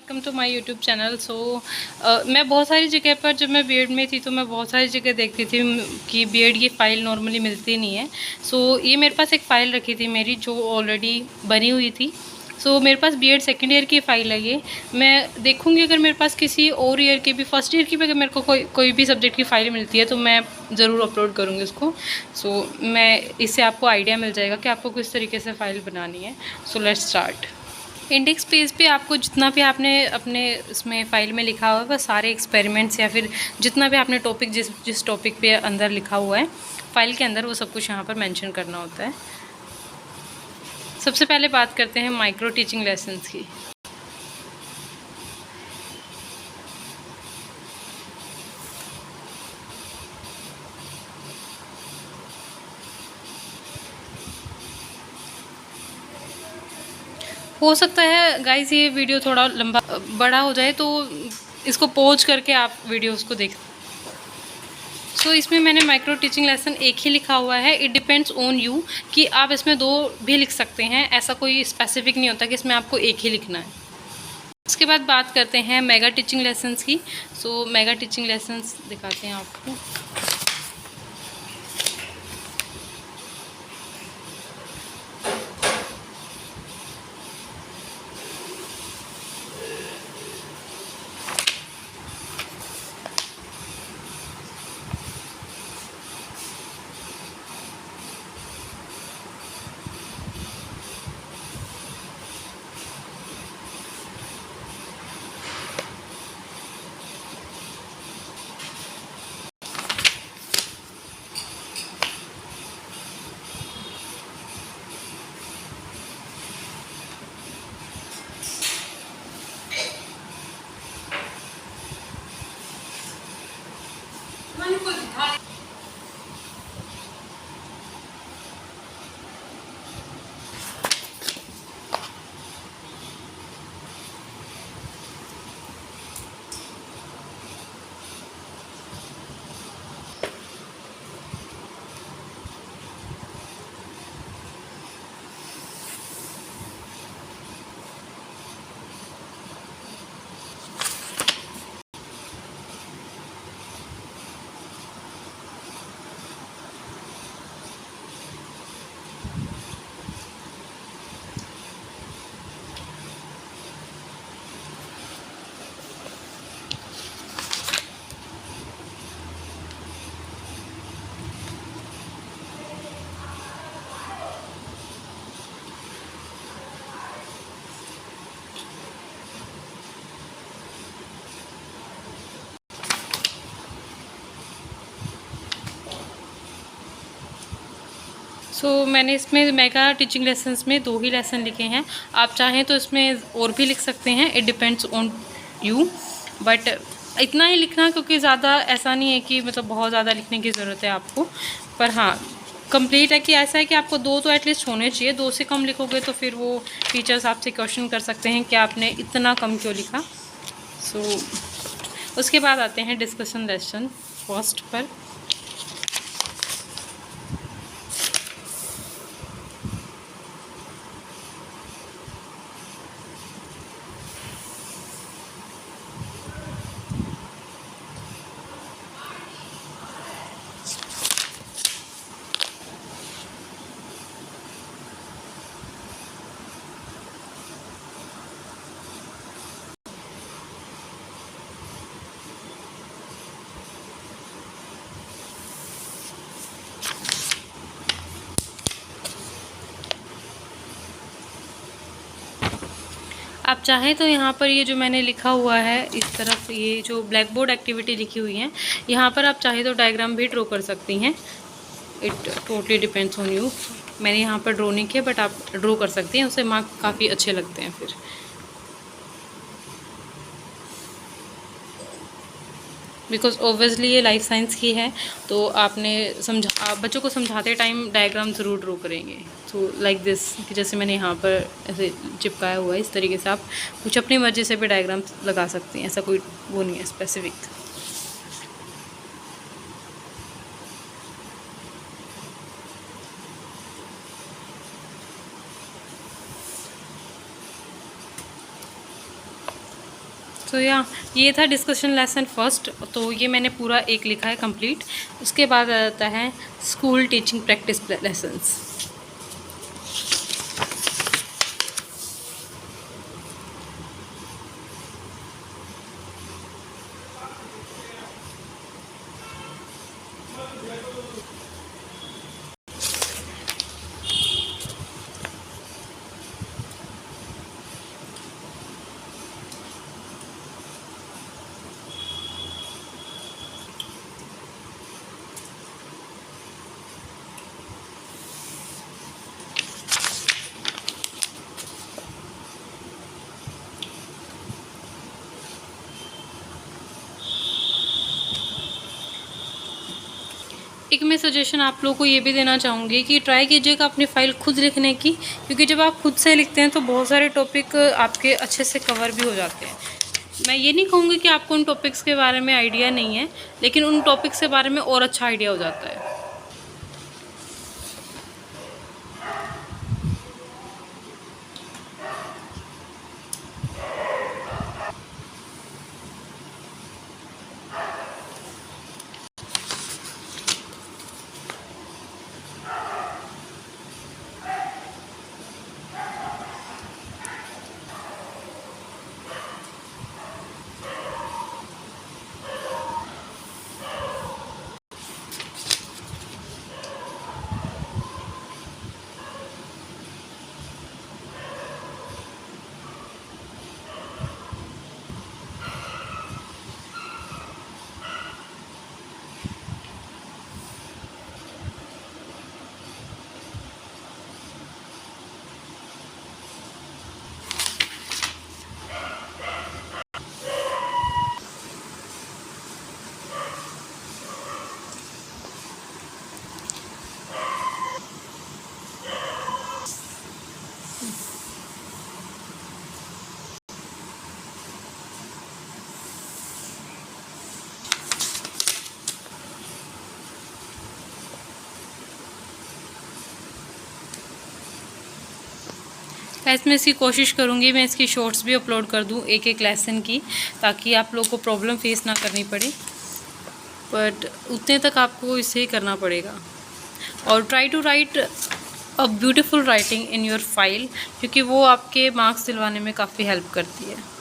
Welcome to my YouTube channel. मैं बहुत सारी जगह पर, जब मैं बीएड में थी तो मैं बहुत सारी जगह देखती थी कि बीएड की फ़ाइल नॉर्मली मिलती नहीं है। ये मेरे पास एक फ़ाइल रखी थी मेरी, जो ऑलरेडी बनी हुई थी। मेरे पास बीएड सेकंड ईयर की फ़ाइल है ये। मैं देखूँगी अगर मेरे पास किसी और ईयर की भी, फर्स्ट ईयर की भी अगर मेरे को कोई भी सब्जेक्ट की फ़ाइल मिलती है तो मैं ज़रूर अपलोड करूँगी उसको। मैं इससे आपको आइडिया मिल जाएगा कि आपको किस तरीके से फ़ाइल बनानी है। Let's start. इंडेक्स पेज पे आपको जितना भी आपने अपने इसमें फ़ाइल में लिखा हुआ है वह सारे एक्सपेरिमेंट्स या फिर जितना भी आपने टॉपिक जिस टॉपिक पे अंदर लिखा हुआ है फ़ाइल के अंदर, वो सब कुछ यहाँ पर मेंशन करना होता है। सबसे पहले बात करते हैं माइक्रो टीचिंग लेसन्स की। हो सकता है गाइस ये वीडियो थोड़ा लंबा बड़ा हो जाए, तो इसको पॉज करके आप वीडियोस को देख। इसमें मैंने माइक्रो टीचिंग लेसन एक ही लिखा हुआ है। इट डिपेंड्स ऑन यू कि आप इसमें 2 भी लिख सकते हैं, ऐसा कोई स्पेसिफिक नहीं होता कि इसमें आपको एक ही लिखना है। उसके बाद बात करते हैं मेगा टीचिंग लेसन्स की। मेगा टीचिंग लेसन्स दिखाते हैं आपको। मैंने इसमें मेगा टीचिंग लेसन्स में 2 ही लेसन लिखे हैं। आप चाहें तो इसमें और भी लिख सकते हैं, it depends on you. But इतना ही लिखना, क्योंकि ज़्यादा ऐसा नहीं है कि मतलब बहुत ज़्यादा लिखने की ज़रूरत है आपको। पर हाँ, कंप्लीट है कि ऐसा है कि आपको 2 तो एटलीस्ट होने चाहिए। 2 से कम लिखोगे तो फिर वो टीचर्स आपसे क्वेश्चन कर सकते हैं कि आपने इतना कम क्यों लिखा। उसके बाद आते हैं डिस्कशन लेसन फर्स्ट पर। आप चाहें तो यहाँ पर ये जो मैंने लिखा हुआ है इस तरफ, ये जो ब्लैक बोर्ड एक्टिविटी लिखी हुई है, यहाँ पर आप चाहे तो डायग्राम भी ड्रॉ कर सकती हैं। It totally depends on you. मैंने यहाँ पर ड्रॉ नहीं किया, बट आप ड्रॉ कर सकती हैं, उससे मार्क काफ़ी अच्छे लगते हैं फिर। बिकॉज ऑब्वियसली ये लाइफ साइंस की है, तो आपने आप बच्चों को समझाते टाइम डायग्राम ज़रूर ड्रॉ करेंगे। लाइक दिस, कि जैसे मैंने यहाँ पर ऐसे चिपकाया हुआ है, इस तरीके से आप कुछ अपनी मर्ज़ी से भी डायग्राम लगा सकते हैं, ऐसा कोई वो नहीं है स्पेसिफिक। तो ये था डिस्कशन लेसन फर्स्ट। तो ये मैंने पूरा एक लिखा है कंप्लीट। उसके बाद आ जाता है स्कूल टीचिंग प्रैक्टिस लेसन्स। एक मैं सजेशन आप लोगों को ये भी देना चाहूँगी कि ट्राई कीजिएगा अपनी फ़ाइल खुद लिखने की, क्योंकि जब आप खुद से लिखते हैं तो बहुत सारे टॉपिक आपके अच्छे से कवर भी हो जाते हैं। मैं ये नहीं कहूँगी कि आपको उन टॉपिक्स के बारे में आइडिया नहीं है, लेकिन उन टॉपिक्स के बारे में और अच्छा आइडिया हो जाता है। गाइस मैं इसकी कोशिश करूँगी मैं इसकी शॉर्ट्स भी अपलोड कर दूँ एक एक लेसन की, ताकि आप लोगों को प्रॉब्लम फेस ना करनी पड़े। बट उतने तक आपको इसे ही करना पड़ेगा। और try to write a beautiful writing in your file, क्योंकि वो आपके मार्क्स दिलवाने में काफ़ी हेल्प करती है।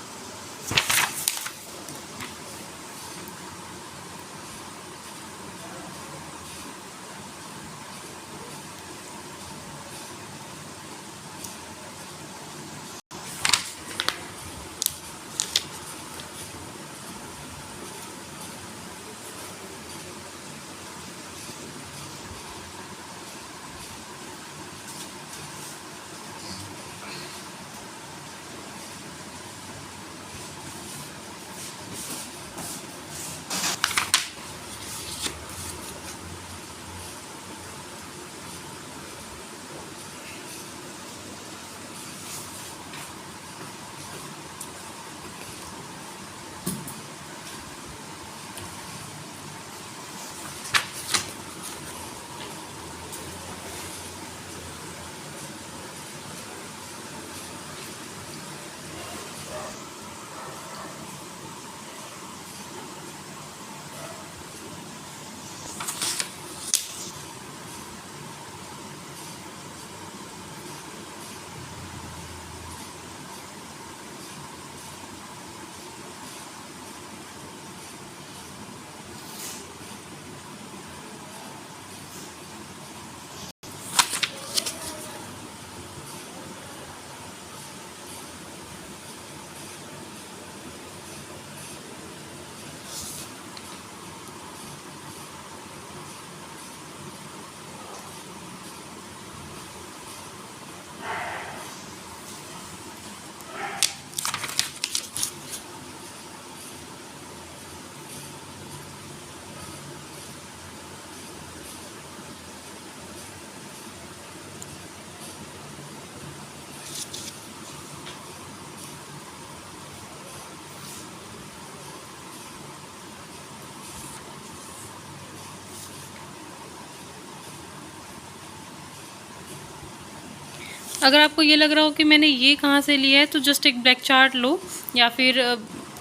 अगर आपको ये लग रहा हो कि मैंने ये कहाँ से लिया है, तो जस्ट एक ब्लैक चार्ट लो या फिर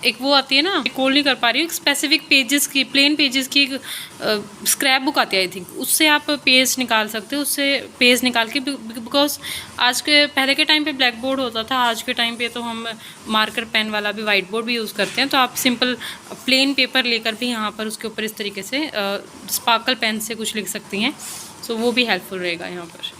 एक वो आती है ना, रिकॉल नहीं कर पा रही हूँ, स्पेसिफिक पेजेस की, प्लेन पेजेस की एक स्क्रैप बुक आती है आई थिंक, उससे आप पेज निकाल सकते हो, उससे पेज निकाल के, बिकॉज आज के पहले के टाइम पे ब्लैक बोर्ड होता था, आज के टाइम पे तो हम मार्कर पेन वाला भी वाइट बोर्ड भी यूज़ करते हैं। तो आप सिंपल प्लेन पेपर लेकर भी यहाँ पर उसके ऊपर इस तरीके से स्पार्कल पेन से कुछ लिख सकती हैं, सो वो भी हेल्पफुल रहेगा यहाँ पर।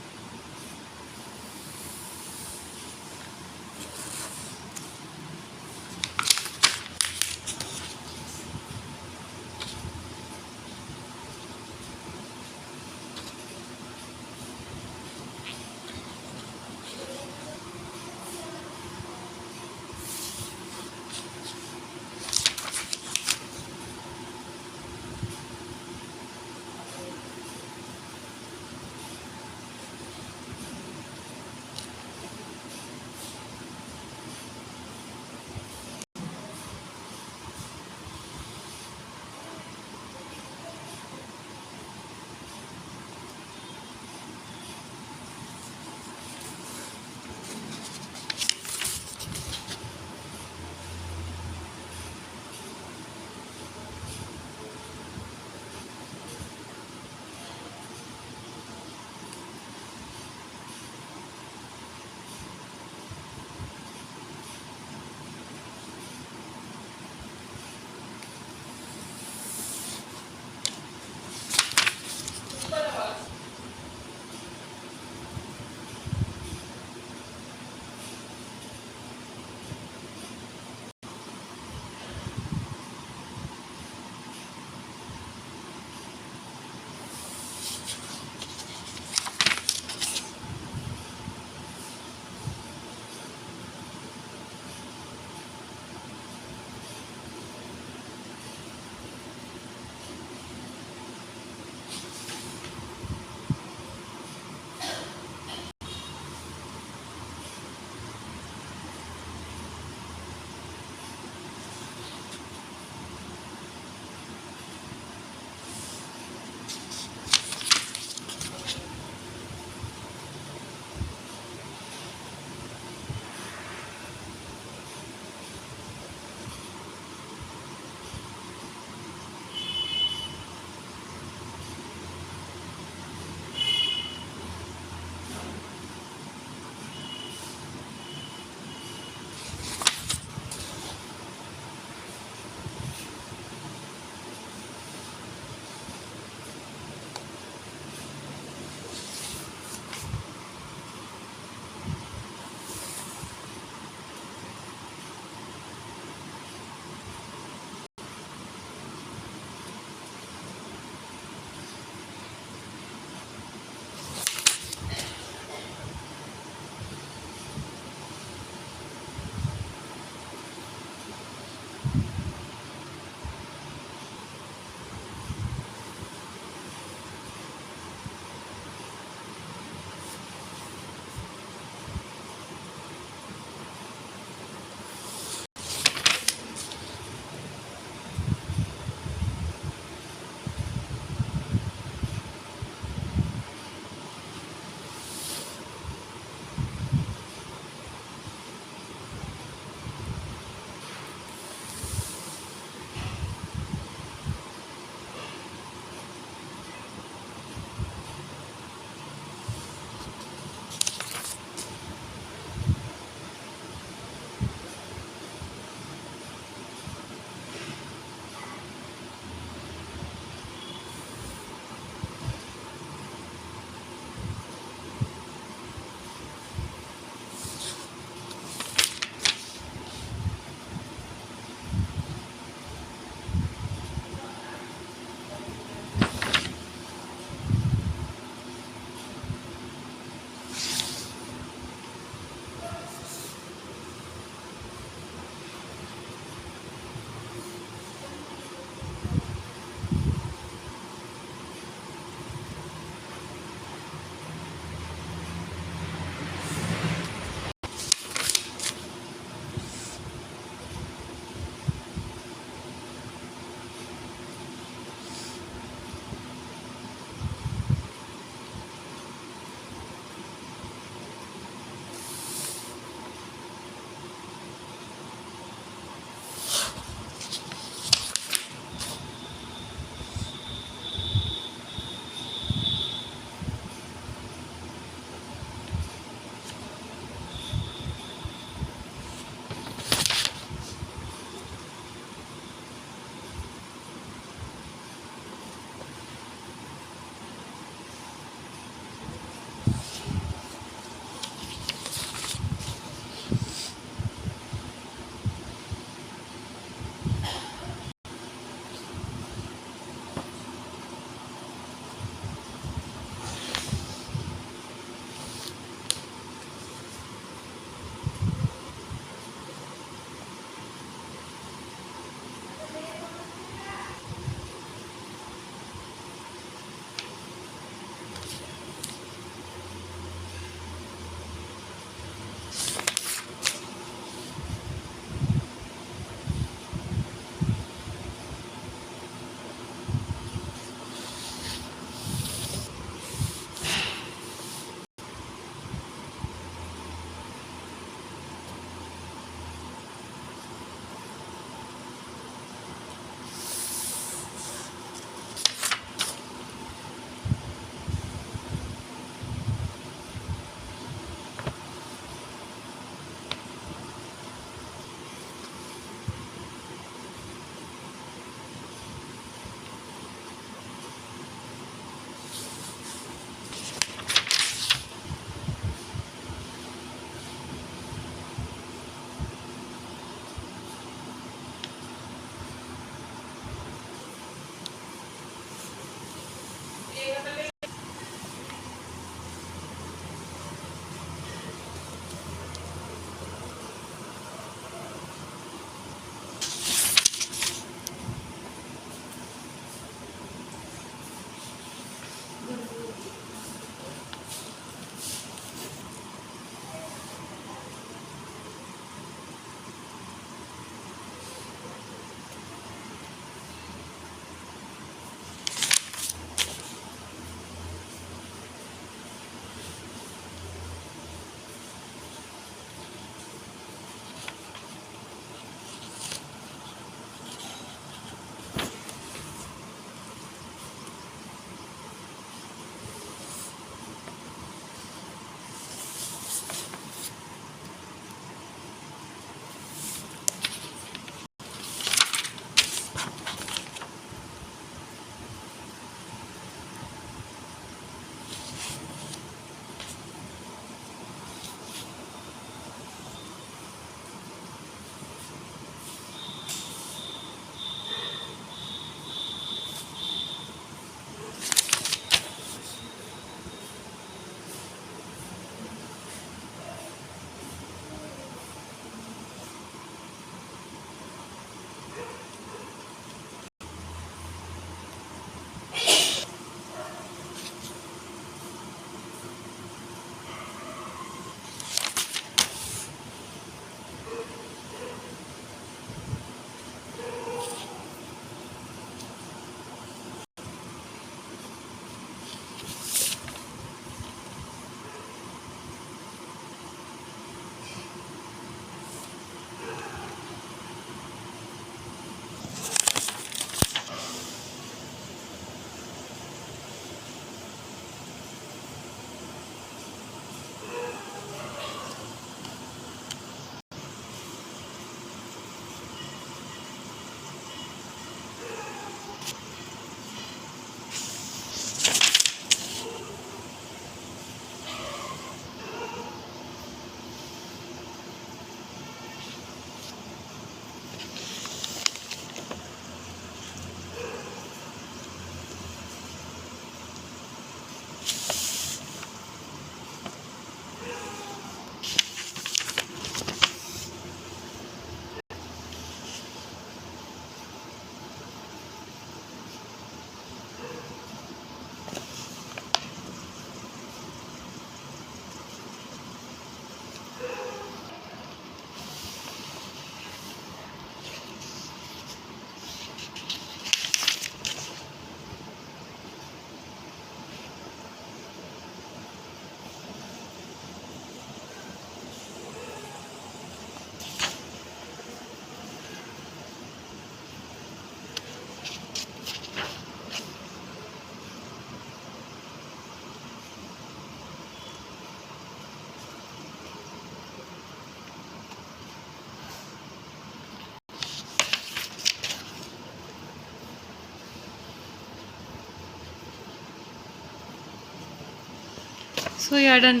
सो या डन।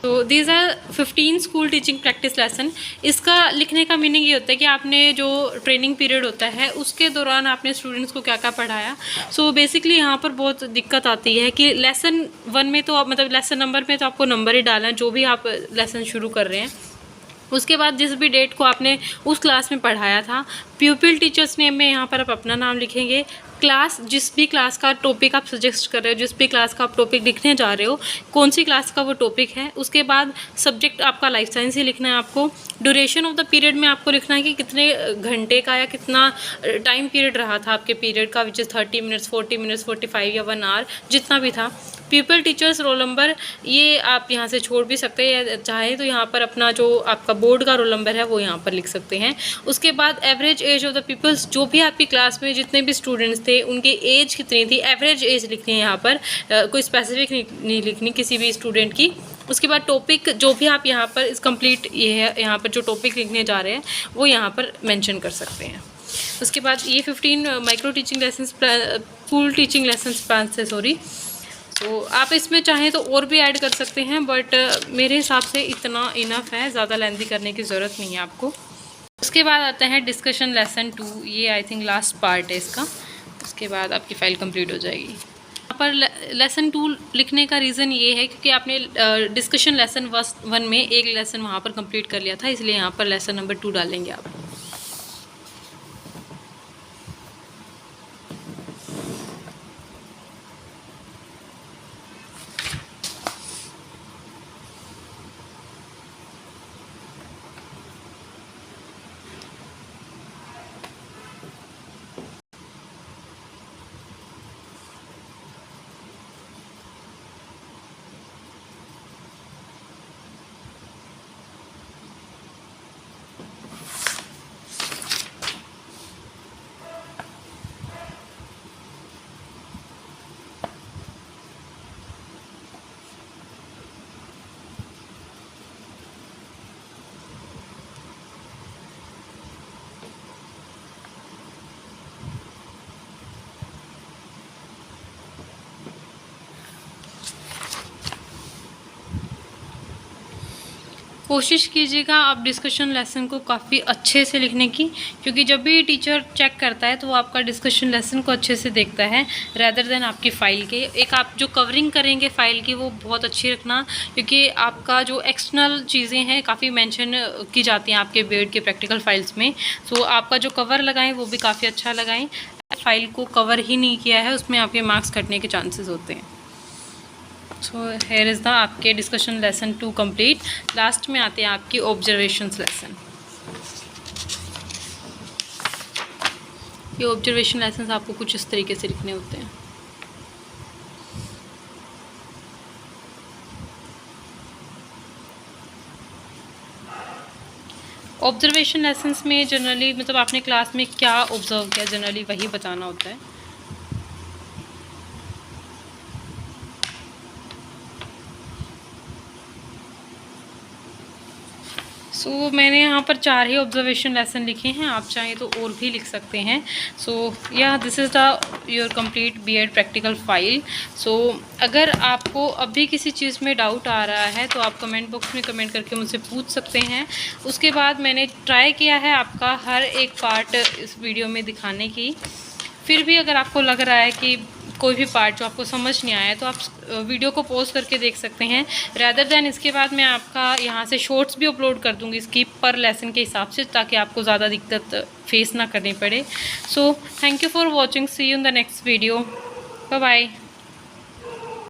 तो these are 15 school teaching practice lesson. इसका लिखने का मीनिंग ये होता है कि आपने जो ट्रेनिंग पीरियड होता है उसके दौरान आपने स्टूडेंट्स को क्या क्या पढ़ाया। सो बेसिकली यहाँ पर बहुत दिक्कत आती है कि लेसन 1 में तो आप मतलब लेसन नंबर में तो आपको नंबर ही डालना है जो भी आप लेसन शुरू कर रहे हैं। उसके बाद जिस भी डेट को आपने उस क्लास में पढ़ाया था, प्यूपिल टीचर्स नेम में यहाँ पर आप अपना नाम लिखेंगे, क्लास जिस भी क्लास का टॉपिक आप सजेस्ट कर रहे हो, जिस भी क्लास का आप टॉपिक लिखने जा रहे हो, कौन सी क्लास का वो टॉपिक है। उसके बाद सब्जेक्ट आपका लाइफ साइंस ही लिखना है आपको। ड्यूरेशन ऑफ द पीरियड में आपको लिखना है कि कितने घंटे का या कितना टाइम पीरियड रहा था आपके पीरियड का, विच इज़ 30 मिनट्स, 40 मिनट्स, 45 या 1 आवर, जितना भी था। पीपल टीचर्स रोल नंबर ये आप यहाँ से छोड़ भी सकते हैं, या चाहे तो यहाँ पर अपना जो आपका बोर्ड का रोल नंबर है वो यहाँ पर लिख सकते हैं। उसके बाद average age of the peoples, जो भी आपकी क्लास में जितने भी स्टूडेंट्स थे उनकी एज कितनी थी, एवरेज एज लिखनी है यहाँ पर, कोई स्पेसिफिक नहीं लिखनी किसी भी स्टूडेंट की। उसके बाद टॉपिक जो भी आप यहाँ पर इस कंप्लीट ये है, यहाँ पर जो टॉपिक लिखने जा रहे हैं वो यहाँ पर मेंशन कर सकते हैं। उसके बाद ये 15 micro teaching lesson school teaching lesson plan से सॉरी। तो आप इसमें चाहें तो और भी ऐड कर सकते हैं, बट मेरे हिसाब से इतना इनफ है, ज़्यादा लेंथी करने की ज़रूरत नहीं है आपको। उसके बाद आता है डिस्कशन लेसन 2, ये आई थिंक लास्ट पार्ट है इसका। उसके बाद आपकी फ़ाइल कंप्लीट हो जाएगी। यहाँ पर लेसन 2 लिखने का रीज़न ये है क्योंकि आपने डिस्कशन लेसन 1 में एक लेसन वहाँ पर कंप्लीट कर लिया था, इसलिए यहाँ पर लेसन नंबर 2 डालेंगे आप। कोशिश कीजिएगा आप डिस्कशन लेसन को काफ़ी अच्छे से लिखने की, क्योंकि जब भी टीचर चेक करता है तो वो आपका डिस्कशन लेसन को अच्छे से देखता है रैदर देन आपकी फ़ाइल के। एक आप जो कवरिंग करेंगे फ़ाइल की वो बहुत अच्छी रखना, क्योंकि आपका जो एक्सटर्नल चीज़ें हैं काफ़ी मेंशन की जाती हैं आपके बीएड के प्रैक्टिकल फाइल्स में। सो आपका जो कवर लगाएं वो भी काफ़ी अच्छा लगाएं। फाइल को कवर ही नहीं किया है उसमें आपके मार्क्स कटने के चांसेस होते हैं। सो हेयर इज़ द आपके डिस्कशन लेसन 2 कंप्लीट। लास्ट में आते हैं आपकी ऑब्जर्वेशंस लेसन। ये ऑब्जर्वेशन लेसन आपको कुछ इस तरीके से लिखने होते हैं। ऑब्जर्वेशन लेसन्स में जनरली मतलब आपने क्लास में क्या ऑब्जर्व किया जनरली वही बताना होता है। सो मैंने यहाँ पर 4 ही ऑब्जर्वेशन लेसन लिखे हैं, आप चाहें तो और भी लिख सकते हैं। So yeah this is the your complete BEd practical file. So अगर आपको अभी किसी चीज़ में डाउट आ रहा है तो आप कमेंट बॉक्स में कमेंट करके मुझसे पूछ सकते हैं। उसके बाद मैंने ट्राई किया है आपका हर एक पार्ट इस वीडियो में दिखाने की। फिर भी अगर आपको लग रहा है कि कोई भी पार्ट जो आपको समझ नहीं आया तो आप वीडियो को पॉज करके देख सकते हैं। रैदर दैन इसके बाद मैं आपका यहाँ से शॉर्ट्स भी अपलोड कर दूँगी इसकी पर लेसन के हिसाब से, ताकि आपको ज़्यादा दिक्कत फेस ना करनी पड़े। So thank you for watching, see you in the next video, bye bye.